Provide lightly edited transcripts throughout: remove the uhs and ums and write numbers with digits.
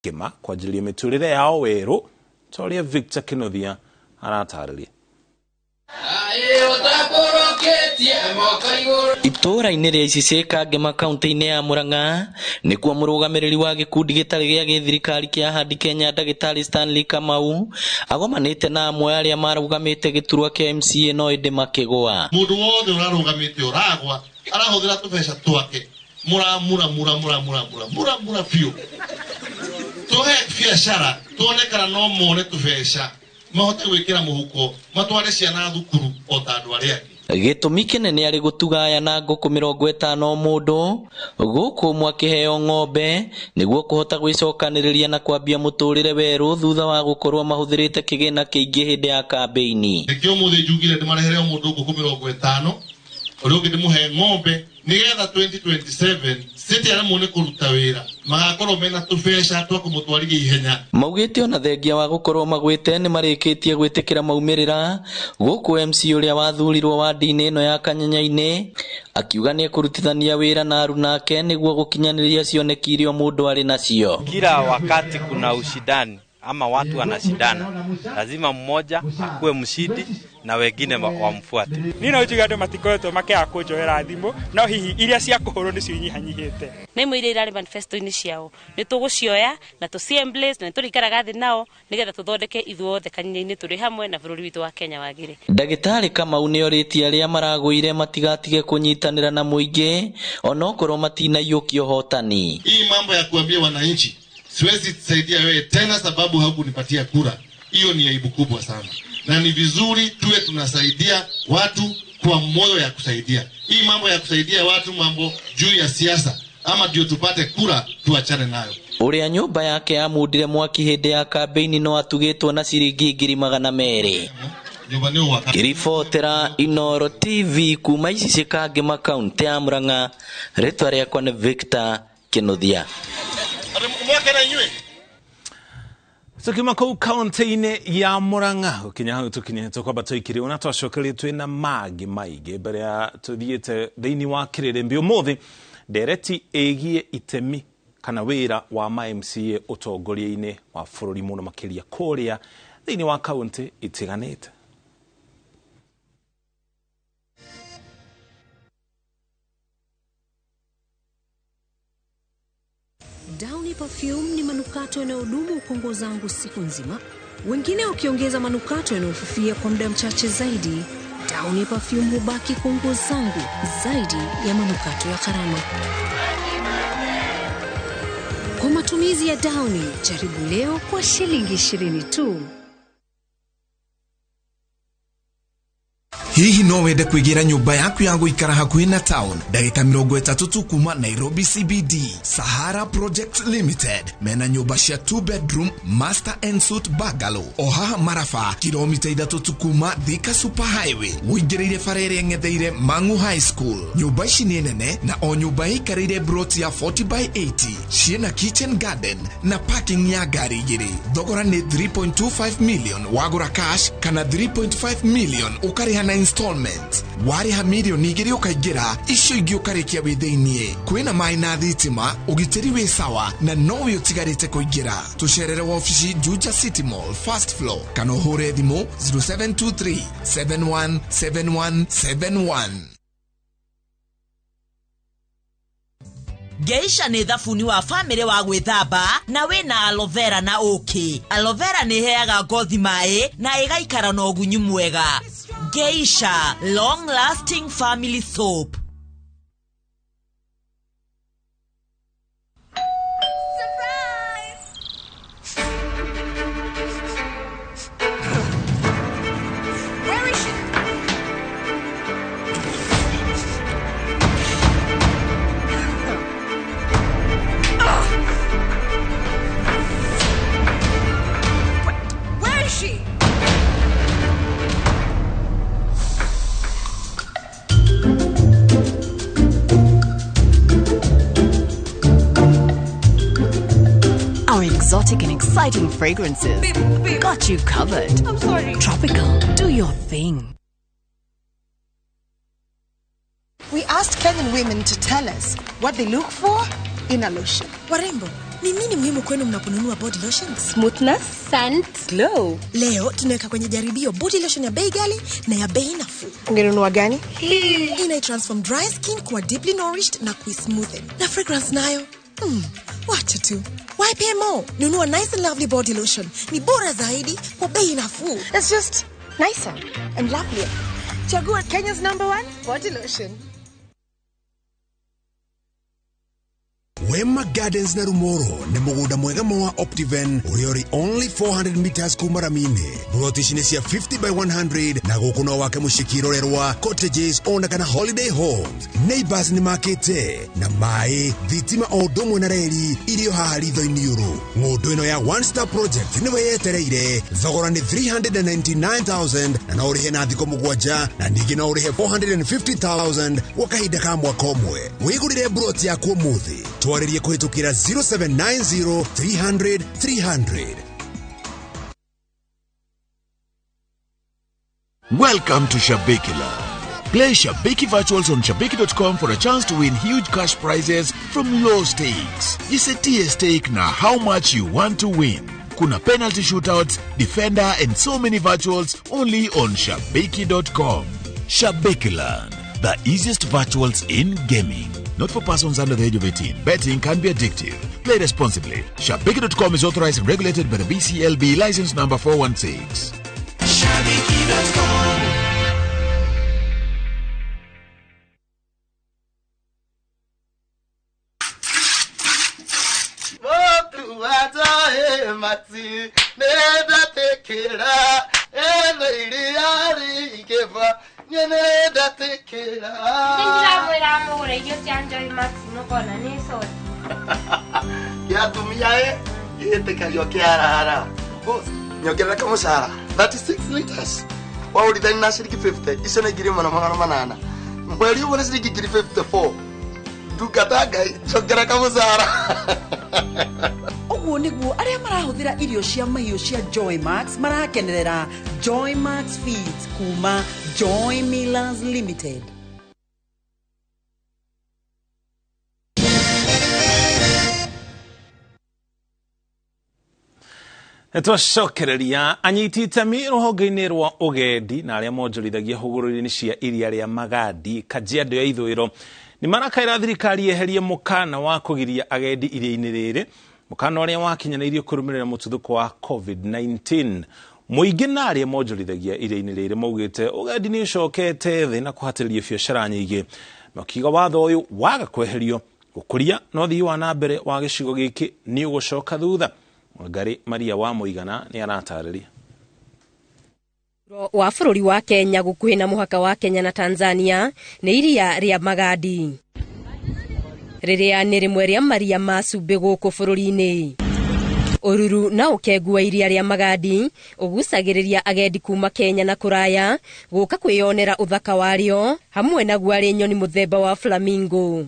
Gima kwa ajili ya miturire yao weru Toria Victor Kinothia aratarĩria. Itura-inĩ rĩa Icice Kangema kaunti-inĩ ya Murang'a nĩkuo mũrũgamĩrĩri wa gĩkundi gĩtarĩ gĩa gĩthirikari kĩa Ahadi Kenya Ndagĩtarĩ Stanley Kamau agomanĩte na amwe arĩa marũgamĩte gĩturwa kĩa MCA no ĩndĩ makĩgũa. Mũndũ wothe ũrarũgamĩte ũragwa arahũthĩra tũbeca twake muramura biũ tũhe biacara tuonekana no mone tũbeca mahote gwĩkĩra mũhuko matware ciana thukuru o ta andũ arĩa angĩ. Gĩtũmi kĩnene arĩ gũtugaya na ngũkũ 50 mũndũ gũkũ mwakĩheo ng'ombe nĩguo kũhota gwĩcokanĩrĩria na kwambia mũtũrĩre werũ thutha wa gũkorwo mahũthĩrĩte kĩgĩna kĩingĩ hĩndĩ ya kambĩini. Nĩkĩo mũthĩ njugire ndĩmarehere mũndũ ngũkũ 50 ũrĩa ũngĩ ndĩmũhe ng'ombe nĩgetha 2027 city ara muone kũruta wĩra magakorwo mena tũbeca twa kũmũtwarithia ihenya. Maugĩte ona thengia wa gũkorwo magwĩte nĩ marĩkĩtie gwĩtĩkĩra maumĩrĩra gũkũ MC ũrĩa wathurirwo wa ndini ĩno ya Kanyanya-inĩ akiuga nĩ kũrutithania wĩra na aruna ake nĩguo gũkinyanĩria cioneki iria mũndũ arĩ nacio. Kila wakati kuna ushindani ama watu wanashindana, lazima mmoja akuwe mshindi na wengine wamfuate. Nina ujuga ndo matikoretwo makia kunjoera thimu no hihi iria cia kuhurwo nicio inyihanyihite. Memo iria irari manifesto-ini ciao ni tugucioya na tuciembrace na turikaraga thi nao nigetha tuthondeke ithuothe Kanyanya-ini turi hamwe na bururi witu wa Kenya wagire. Ndagĩtarĩ Kamau nĩ orĩtie arĩa maragũire matigatige kunyitanĩra na mũingĩ onokorwo matinaiyũkio hotani. Hii mambo ya kuambia wananchi siwezi kusaidia wewe tena sababu hakunipatia kura, hiyo ni aibu kubwa sana, na ni vizuri tuwe tunasaidia watu kwa moyo ya kusaidia. Hii mambo ya kusaidia watu mambo juu ya siasa ama ndio tupate kura tuachane nayo. Ũrĩa nyũmba yake yamundire mwaki hĩndĩ ya kambĩini no atugĩtwo na ciringi 200,000. Kiribotera Inoro TV kuma Icice Kangema kaunti ya Murang'a, rĩtwa rĩakwa nĩ Victor Kinothia. Tukima kou kaunti-inĩ ya Murang'a ukinya hau tukinyete kwamba tuikire ona twacokerie twina magi maige mbere ya tuthiete thĩinĩ wa kirĩrĩmbĩ ũmũthĩ ndereti ĩgie itemi kana wĩra wa MCA ũtongoria-inĩ wa bũrũri mũno makĩria kũrĩa thĩinĩ wa kaunti itiganĩte. Downy Perfume ni manukato yanayodumu kuongoza zangu siku nzima. Wengine ukiongeza manukato yanayofifia kwa muda mchache zaidi, Downy Perfume hubaki kuongoza zangu zaidi ya manukato ya gharama. Kwa matumizi ya Downy, jaribu leo kwa shilingi 20 tu. Hihi no wende kwĩgira nyũmba yaku ya gũikara hakuhĩ na town ndagĩka 30 tu kuma Nairobi CBD. Sahara Project Limited mena nyũmba cia 2 bedroom master and suite bungalow o haha Marafa kilomita 3 tu kuma Thika Super Highway wũingĩrĩire bara ĩrĩa ng'etheire Mang'u High School. Nyũmba ici nĩ nene na o nyũmba ĩikarĩire brot ya 40x80 ciĩna kitchen garden na parking ya ngari igĩrĩ. Thogora nĩ 3.25 million wagũra cash kana 3.5 million ũkarĩha na installment. Warĩha mirioni 2 ũkaingĩra icio ingĩ ũkarĩkia wĩ thĩinĩ. Kwĩna maĩ na thitima, ũgitĩri wĩ sawa na no wĩ ũtigarĩte kũingĩra. Tũcerere wabici Juja City Mall first floor kana ũhũre thimũ 0723 717171. Geisha nĩ thabuni wa family wa gwĩthamba na wĩna aloe vera na ũkĩ. Aloe vera nĩ heaga ngothi maĩ na ĩgaikara na ũgunyu mwega. Geisha long lasting family soap. Exotic and exciting fragrances. Got you covered. I'm sorry. Tropical. Do your thing. We asked Kenyan women to tell us what they look for in a lotion. Warembo, Ni nini muhimu kwenu mnaponunua body lotion? Smoothness, scent, glow. Leo tunaweka kwenye jaribio body lotion ya bei ghali na ya bei nafuu. Ungenunua gani? Ina transform dry skin kuwa deeply nourished na kuismoothen. Na fragrance nayo. Wacha tu. Why pay more? Nunua nice and lovely body lotion. Ni bora zaidi kwa bei nafuu. It's just nicer and lovelier. Chagua Kenya's #1 body lotion. Wema Gardens na Rumoro ni mugunda mwega wa Optiven uriori only 400 meters kumaramine. Brotishine cia 50 by 100 na gukuno wake mushikirorerwa cottages ona kana holiday homes. Neighbors ni makete na mai thitima odomwe na reri irio haharitho iniuru. Ngundu ino ya One Star Project ni weyetereire thogora ni 399,000 na no urihe na thiko mugwanja na ningi no urihe 450,000 wakahinda ka mwaka omwe. Wigurire broti yaku muthi twarĩrie kũhĩtũkĩra 0790 300 300. Welcome to Shabikila. Play Shabiki Virtuals on shabiki.com for a chance to win huge cash prizes from low stakes. Jisetie stake na how much you want to win. Kuna penalty shootouts, defender and so many virtuals only on shabiki.com. Shabikiland, the easiest virtuals in gaming. Not for persons under the age of 18. Betting can be addictive. Play responsibly. Shabiki.com is authorized and regulated by the BCLB license number 416. Shabiki.com. Nyongera kama sara 36 liters wao lidani na shilingi 50 isho na giri mana manana mweli wona shilingi giri 54 dukataga nyongera kama sara Oguo niguo aria marahuthira irio cia mahiũ cia Joy Max marakenerera Joy Max Feeds kuma Joy Millers Limited. Twacokereria anyiti itemi ruhonge-inĩ rwa ugendi na aria monjorithagia hũgũrũrũ-inĩ cia iria rĩa Magadi Kajiado ya ithũĩro ni marakaĩra thirikari yeherie mukana wa kugiria agendi iria-inĩ rĩrĩ, mukana ũrĩa wakinyanĩirio kũrũmĩrĩra mũtuthũko wa COVID-19. Mũingĩ na aria monjorithagia iria-inĩ rĩrĩ maugĩte ugendi nĩ ũcokete thĩ na kũhatĩrĩria biacara nyingĩ, makiuga watho ũyũ waga kweherio gũkũria na ũthii wa na mbere wa gĩcigo gĩkĩ nĩ ũgũcoka thutha. Ngari Maria wa Muigana ni aratarĩria. Wa bũrũri wa Kenya gũkuhĩ na mũhaka wa Kenya na Tanzania nĩ iria rĩa Magadi. Rĩrĩa nĩ rĩmwe rĩa maria ma cumbĩ gũkũ bũrũri-inĩ. Ũruru na ũkengu wa iria rĩa Magadi ũgucagĩrĩria agendi kuma Kenya na kũraya gũka kwĩyonera ũthaka warĩo hamwe na arĩ nyoni mũthemba wa flamingo.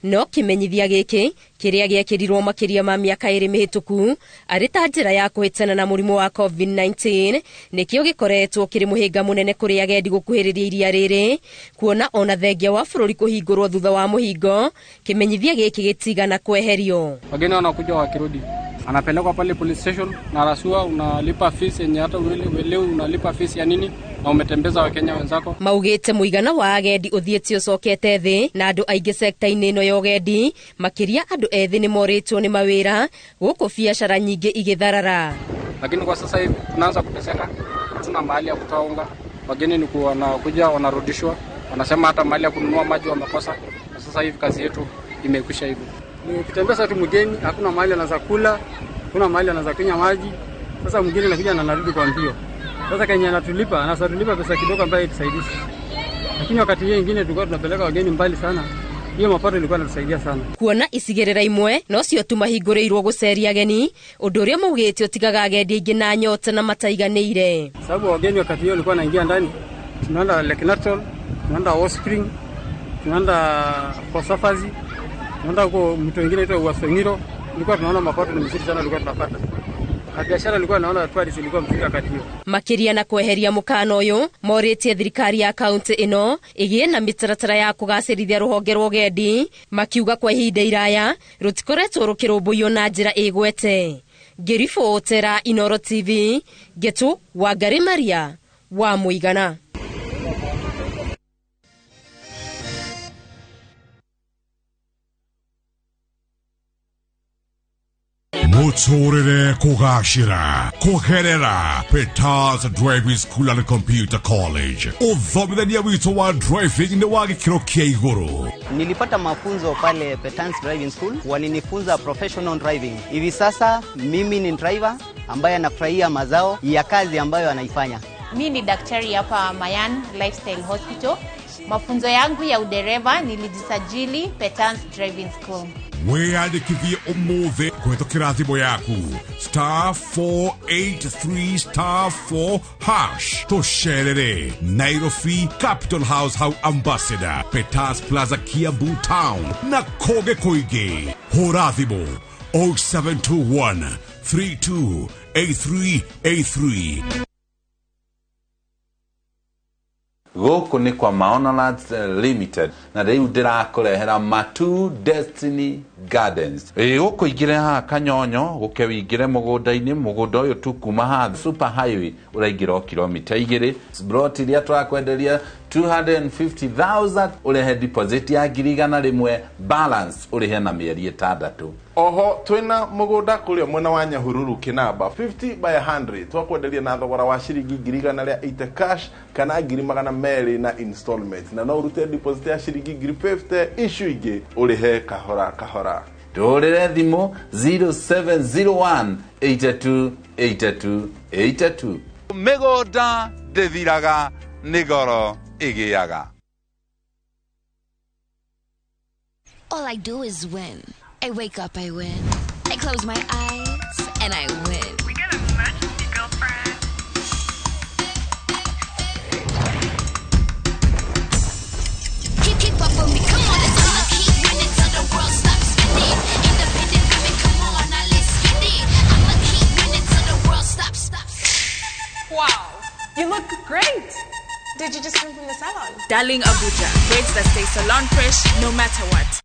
No kimenyithia gĩkĩ kĩrĩa gĩekĩrirwo makĩria ma mĩaka 2 mĩhĩtũku arĩ ta njĩra ya kũhĩtana na mũrimũ wa COVID-19 nĩkĩo gĩkoretwo kĩrĩ mũhĩnga mũnene kũrĩ agendi gũkuhĩrĩria iria rĩrĩ, kuona ona thengia wa bũrũri kũhingũrwo thutha wa mũhingo, kimenyithia gĩkĩ gĩtigana kweherio. Wageni wanakuja wakirudi anapelekwa pale police station na rasua unalipa fees yenye hata leo unalipa fees ya nini na umetembeza Wakenya wenzako. Maugĩte mũigana wa agendi ũthiĩte ũcokete thĩ na andũ aingĩ sekta-inĩ ĩno ya ũgendi, makĩria andũ ethĩ nĩ morĩtwo nĩ mawĩra gũkũ biacara nyingĩ igĩtharara. Lakini kwa sasa hivi tunaanza kuteseka, hatuna mahali ya kutoa unga. Wageni ni wanakuja wanarudishwa, wanasema hata mahali ya kununua maji wamekosa. Na sasa hivi kazi yetu imekwisha hivyo. Ukitembeza tu mgeni hakuna mahali anaweza kula, hakuna mahali anaweza kunywa maji. Sasa mgeni anakuja anarudi kwa mbio. Sasa Kenya anatulipa pesa kidogo ambayo itusaidisha. Lakini wakati nyingine tulikuwa tunapeleka wageni mbali sana. Hiyo mapato ilikuwa inatusaidia sana. Kuona isigerera imwe no cio tu mahingũrĩirwo gũceria ageni, ũndũ ũrĩa maugĩte ũtigaga agendi aingĩ na nyota na mataiganĩire. Sababu wageni wakati hiyo walikuwa wanaingia ndani. Tunaenda Lake Natural, tunaenda Hot Spring, tunaenda kwa Safazi, tunaenda kwa mtu mwingine anaitwa Wasongiro. Tulikuwa tunaona mapato ni mzuri sana tulikuwa tunapata. biashara ilikuwa naona tourist ilikuwa mfika wakati hiyo. Makiria na kweheria mukano uyu moritie thirikari ya kaunti ino igie na mitaratara ya kugacirithia ruhonge rwa ugendi, makiuga kwa ihinda iraya rutikoretwo rukirumbuiyo na njira igwete. Ngiribotera Inooro TV, Getu Wangari Maria wa Muigana. Muturire kugashira kuherera Peters Driving School and Computer College. Uthomithania wito wa driving ni wa gikiro kia iguru. Nilipata mafunzo pale Peters Driving School, walinifunza professional driving. Hivi sasa mimi ni driver ambaye anafurahia mazao ya kazi ambayo anaifanya. Mimi ni daktari hapa Mayan Lifestyle Hospital. Mafunzo yangu ya udereva nilijisajili Peters Driving School. Weyandikithie umuthi kuhetũkĩra thimũ yaku *483*4# tũcerere Nairobi Capital House hau Ambassador, Peters Plaza Kiambu Town na kũngĩ kũingĩ. Hũra thimũ 0721 328383. Gũkũ nĩ kwa Maonalands Limited na rĩu ndĩrakũrehera Matu Destiny Gardens. Gũkũ ingĩre haha Kanyonyo gũke wĩingĩre mũgũnda-inĩ, mũgũnda ũyũ tu kuma haha Super Highway ũraingĩra kilomita 2. Brot iria tũrakwenderia 250,000 ũrehe deposit ya 100,000 balance ũrehe na mĩeri 6. Oho twina mũgũnda kũrĩa mwena wa Nyahururu Kinamba 50 by 100 twakwenderia na thogora wa ciringi 180 cash kana 200 na installment, na no urute deposit ya ciringi 50 issue ingĩ ũrehe kahora kahora. Tũrĩre thimũ 0701 828282. Mĩgũnda ndĩthiraga nĩ goro ĩgĩaga. All I do is win. I wake up, I win. I close my eyes, and I win. We get a emergency, girlfriend. Keep up with me, come on, let's all keep winning till the world stops spinning. Independent women, come on, now let's get it. I'ma keep winning till the world stops. Wow, you look great. Did you just come from the salon? Darling Abuja, braids that stay salon fresh no matter what.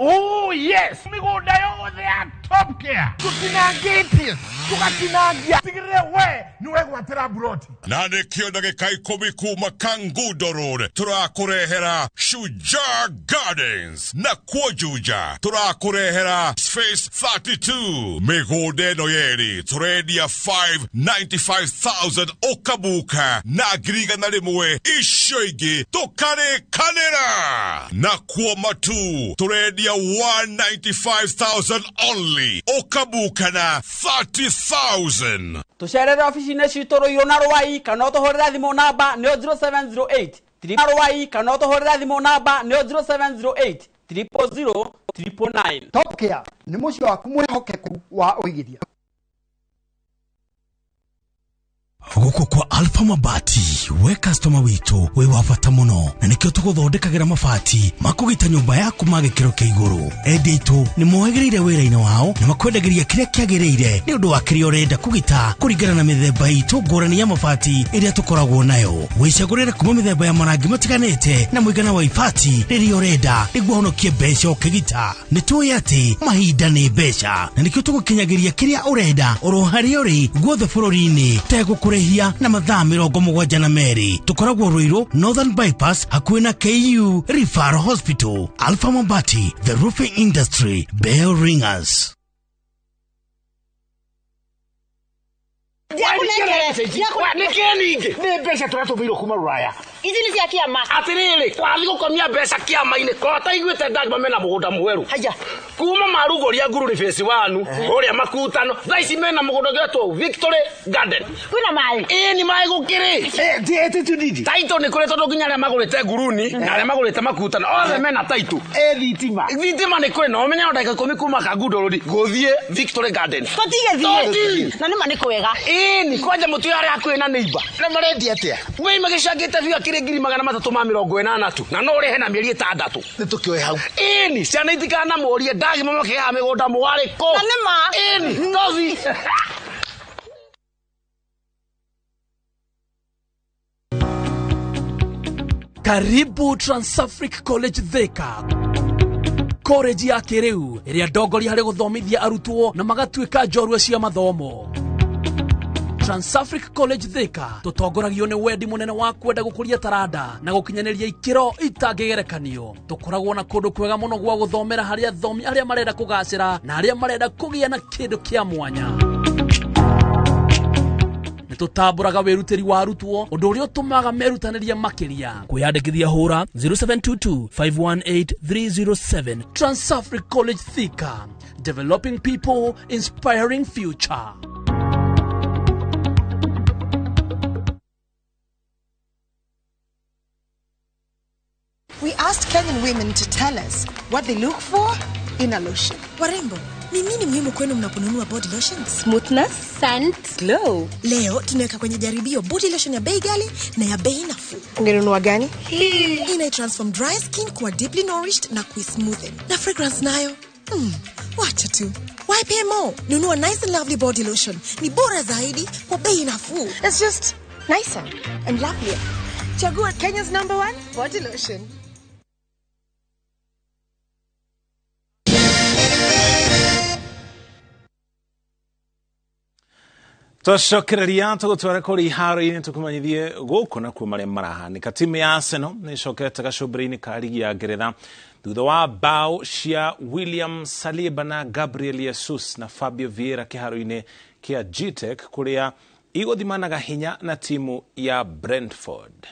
Oh yes, migunda yothe ya Top Care tutinangĩtie tugatinagia tigire we niwe gwatĩra broti na nĩkĩo ndagĩka 10 kuma Kangundo Road tũrakũrehera Shujaa Gardens na Kuojuja tũrakũrehera Space 32 mĩgũnda ĩno yerĩ tũrendia 595,000 ũkabuka na 100,000 icio ingĩ tũkarĩkanĩra na kuo Matu tũrendia 195,000 only ũkabuka na 30,000. Tucerere ofisi-inĩ citũ Ruiru na Rwai kana ũtũhũrĩre thimũ namba nĩ 0708 Rwai kana ũtũhũrĩre thimũ namba nĩ 0708 00009. Top Care nĩ mũciĩ waku mwĩhokeku wa ũigithia. Guko kwa Alpha Mabati we customer witu we wafata muno na nikio tuguthondekagira mabati makugita nyumba yaku magikiro kia iguru. Endi itu ni mohegereire wira-ini wao na makwendagiria kiria kiagiriire ni undu wa kiria urenda kugita kuringana na mithemba itu ngurani ya mabati iria tukoragwo nayo. Wicagurire kuma mithemba ya marangi matiganite na muigana wa ibati riria urenda niguo honokie mbeca ukigita. Ni tuĩ ati mahinda ni mbeca na nikio tugukinyagiria kiria urenda oro haria uri guothe bururi-ini tegukure na mathaa 72 tukoragwo Ruiru Northern Bypass hakuhĩ na KU Referral Hospital. Alpha Mabati, the roofing industry, bell ringers. Ni mbeca turatũmĩirwo kuma Ruraya. Ici ni cia kĩama. Atirĩrĩ, twathi gũkomia mbeca kĩama-inĩ kota iguĩte ndagima mena mũgũnda mwerũ. Haya. Kuma Marugũria Ngururi Phase 1 ũrĩa Makutano. Thaa ici mena mũgũnda ũgetwo Victory Garden. Kwĩna maĩ. Ni maĩ gũkĩrĩ. Ndiĩte tudidi. Taito nĩ kũrĩ tondũ nginya arĩa magũrĩte Nguruni na arĩa magũrĩte Makutano othe mena taito. Thitima. Thitima nĩ kũrĩ na ũmenya ndagĩka 10 kuma Kangundo Road gũthiĩ Victory Garden. Tũtigĩthiĩ. Na nĩ manĩ kwega. Ni kwanja mũtu arĩa hakuhĩ na neighbor. Na marendia atĩa? We magĩcangĩte biũ kire ngiri magana matatu ma 80 tu na no rehe na mieri 6 nitukioe hau ini ciana itikana morie ndagi mama kiha migunda mwari ko ini ngozi Karibu Transafric College Thika. College ya kiriu iria ndongori hari guthomithia arutwo na magatuika njorua cia mathomo. Transafric College Thika tutongoragio ni wendi munene wa kwenda gukuria taranda na gukinyaniria ikiro itangigerekanio. Tukoragwo na kundu kwega muno gwa guthomera hari athomi aria marenda kugacira na aria marenda kugia na kindu kia mwanya. Tutamburaga weruteri wa arutwo undu uria utumaga merutaniria makiria. Kwiyandikithia hura 0722 518 307. Transafric College Thika, developing people, inspiring future. We asked Kenyan women to tell us what they look for in a lotion. Warembo, ni nini muhimu kwenu mnaponunua body lotions? Smoothness, scent, glow. Leo tunaweka kwenye jaribio body lotion ya bei ghali na ya bei nafuu. Ungenunua gani? Ina transform dry skin kuwa deeply nourished na kuismoothen. Na fragrance nayo, wacha tu. Why pay more? Nunua nice and lovely body lotion. Ni bora zaidi kwa bei nafuu. It's just nicer and lovelier. Chagua Kenya's #1 body lotion. Twacokereria tugutwara kuri iharo-ini tukumanyithie guku na kuma maria marahanika. Timu ya Arsenal ni cokete gacumbiri-ini ka ligi ya Ngeretha thutha wa bao cia William Saliba na Gabriel Jesus na Fabio Vieira kiharo-ini kia Gtech kuria iguthimanaga hinya na timu ya Brentford.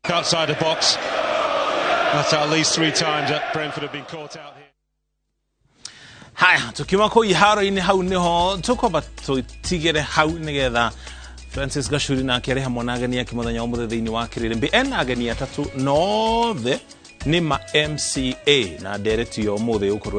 Outside the box. That's at least 3 times that Brentford have been caught out here. Haya, tukiuma ko iharo-ini hau niho tukoba tutigere hau nigetha Francis Gachuri na kere hamwe na ageni ake muthenya umuthe thiini wa Kirĩrĩmbĩ ena ageni atatu nothe ni ma MCA na ndereti yo muthe ukorwo